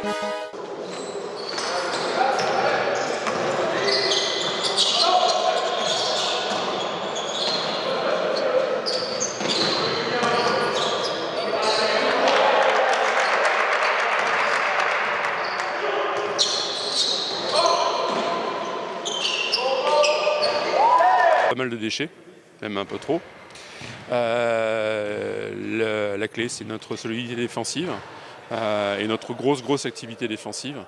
Pas mal de déchets, même un peu trop. La clé, c'est notre solidité défensive et notre grosse activité défensive,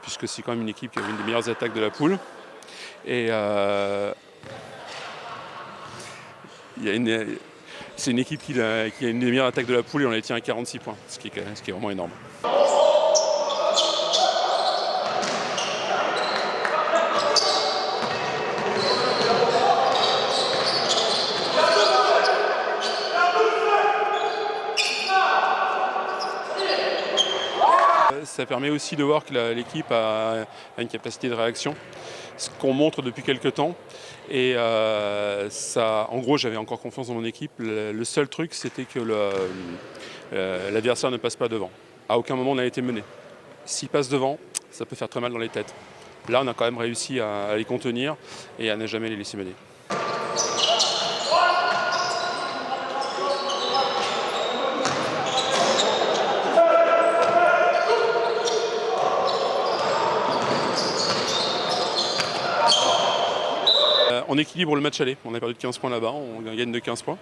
puisque c'est quand même une équipe qui a une des meilleures attaques de la poule. Et c'est une équipe qui a une des meilleures attaques de la poule et on les tient à 46 points, ce qui est vraiment énorme. Ça permet aussi de voir que l'équipe a une capacité de réaction, ce qu'on montre depuis quelques temps. Et en gros, j'avais encore confiance dans mon équipe. Le seul truc, c'était que l'adversaire ne passe pas devant. À aucun moment, on a été mené. S'il passe devant, ça peut faire très mal dans les têtes. Là, on a quand même réussi à les contenir et à ne jamais les laisser mener. On équilibre le match aller, on a perdu de 15 points là-bas, on gagne de 15 points.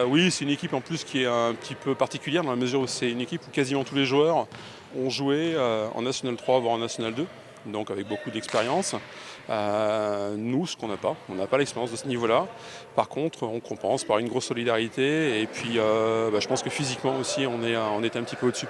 Oui, c'est une équipe en plus qui est un petit peu particulière dans la mesure où c'est une équipe où quasiment tous les joueurs ont joué en National 3 voire en National 2, donc avec beaucoup d'expérience. Nous, ce qu'on n'a pas, on n'a pas l'expérience de ce niveau-là. Par contre, on compense par une grosse solidarité et puis je pense que physiquement aussi on est un petit peu au-dessus.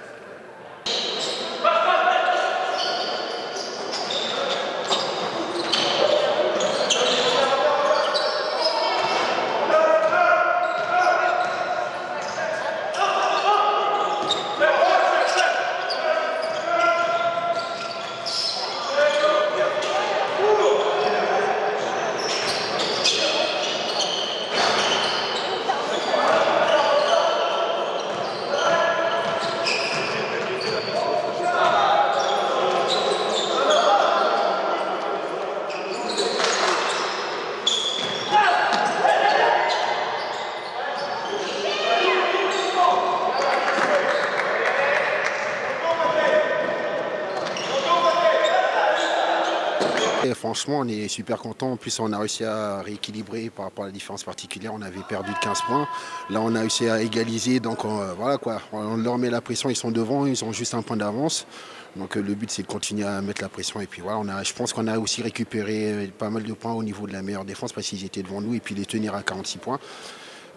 Et franchement, on est super content. En plus, on a réussi à rééquilibrer par rapport à la différence particulière. On avait perdu de 15 points. Là, on a réussi à égaliser. Donc, voilà quoi. On leur met la pression. Ils sont devant. Ils ont juste un point d'avance. Donc, le but, c'est de continuer à mettre la pression. Et puis voilà, je pense qu'on a aussi récupéré pas mal de points au niveau de la meilleure défense parce qu'ils étaient devant nous. Et puis, les tenir à 46 points.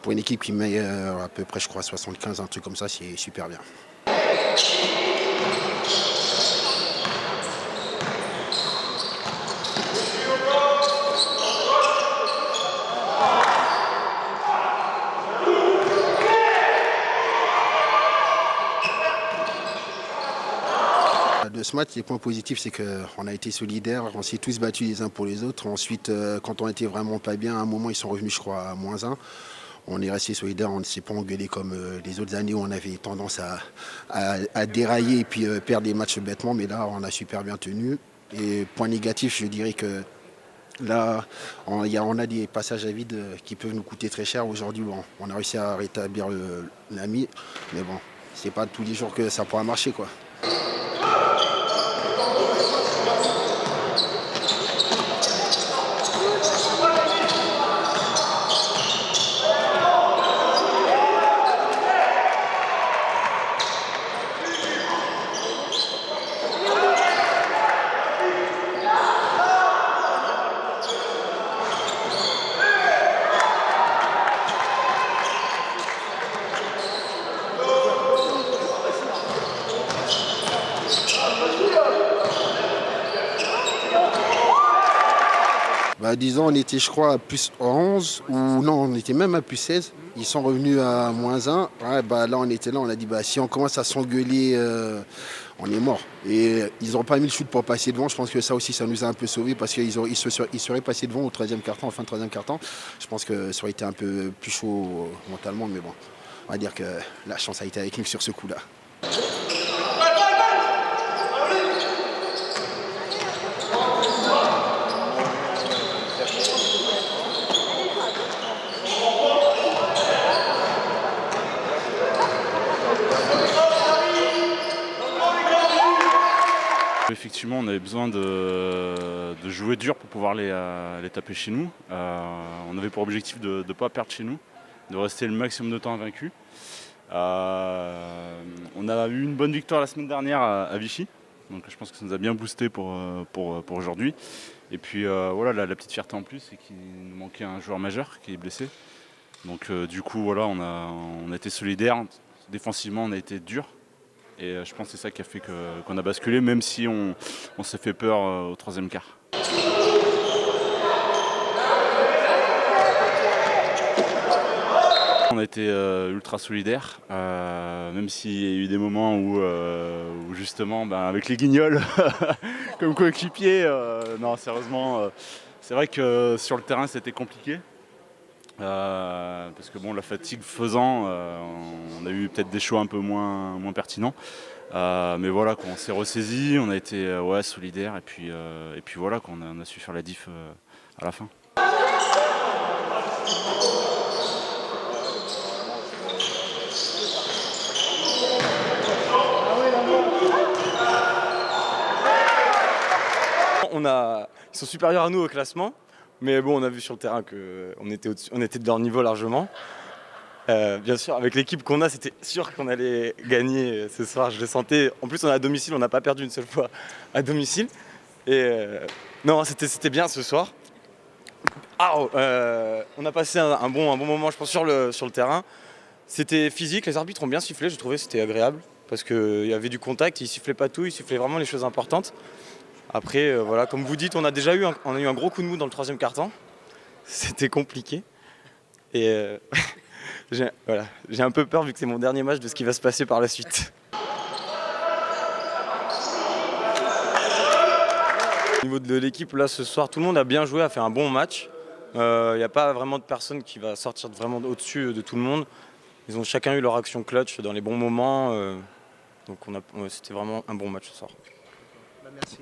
Pour une équipe qui met à peu près, je crois, 75, un truc comme ça, c'est super bien. De ce match, les points positifs, c'est qu'on a été solidaires, on s'est tous battus les uns pour les autres. Ensuite, quand on était vraiment pas bien, à un moment, ils sont revenus, je crois, à -1. On est resté solidaires, on ne s'est pas engueulé comme les autres années où on avait tendance à dérailler et puis perdre des matchs bêtement. Mais là, on a super bien tenu. Et point négatif, je dirais que là, on a des passages à vide qui peuvent nous coûter très cher. Aujourd'hui, bon, on a réussi à rétablir l'ami. Mais bon, c'est pas tous les jours que ça pourra marcher, quoi. Disons, on était, je crois, à +11, ou non, on était même à +16. Ils sont revenus à -1. Ouais, là, on était là, on a dit, si on commence à s'engueuler, on est mort. Et ils n'ont pas mis le shoot pour passer devant. Je pense que ça aussi, ça nous a un peu sauvés parce qu'ils seraient passés devant au 13e quart-temps, en fin de 13e quart-temps. Je pense que ça aurait été un peu plus chaud mentalement, mais bon, on va dire que la chance a été avec nous sur ce coup-là. Effectivement, on avait besoin de jouer dur pour pouvoir les taper chez nous. On avait pour objectif de ne pas perdre chez nous, de rester le maximum de temps invaincu. On a eu une bonne victoire la semaine dernière à Vichy, donc je pense que ça nous a bien boosté pour aujourd'hui. Et puis voilà, la petite fierté en plus, c'est qu'il nous manquait un joueur majeur qui est blessé. Donc du coup, voilà, on a été solidaires. Défensivement, on a été dur. Et je pense que c'est ça qui a fait qu'on a basculé, même si on s'est fait peur au troisième quart. On a été ultra solidaires, même s'il y a eu des moments où justement, avec les guignols comme coéquipiers, non sérieusement, c'est vrai que sur le terrain c'était compliqué. Parce que bon, la fatigue faisant, on a eu peut-être des choix un peu moins pertinents. Mais voilà, on s'est ressaisi, on a été solidaires et puis voilà, on a su faire la diff à la fin. Ils sont supérieurs à nous au classement, mais bon, on a vu sur le terrain qu'on était de leur niveau largement. Bien sûr, avec l'équipe qu'on a, c'était sûr qu'on allait gagner ce soir, je le sentais. En plus, on est à domicile, on n'a pas perdu une seule fois à domicile. Et non, c'était bien ce soir. On a passé un bon moment, je pense, sur le terrain. C'était physique, les arbitres ont bien sifflé, je trouvais que c'était agréable. Parce qu'il y avait du contact, ils sifflaient pas tout, ils sifflaient vraiment les choses importantes. Après, voilà, comme vous dites, on a eu un gros coup de mou dans le troisième quart-temps. C'était compliqué. Et j'ai un peu peur vu que c'est mon dernier match de ce qui va se passer par la suite. Au niveau de l'équipe, là ce soir, tout le monde a bien joué, a fait un bon match. Il n'y a pas vraiment de personne qui va sortir vraiment au-dessus de tout le monde. Ils ont chacun eu leur action clutch dans les bons moments. Donc c'était vraiment un bon match ce soir. Merci.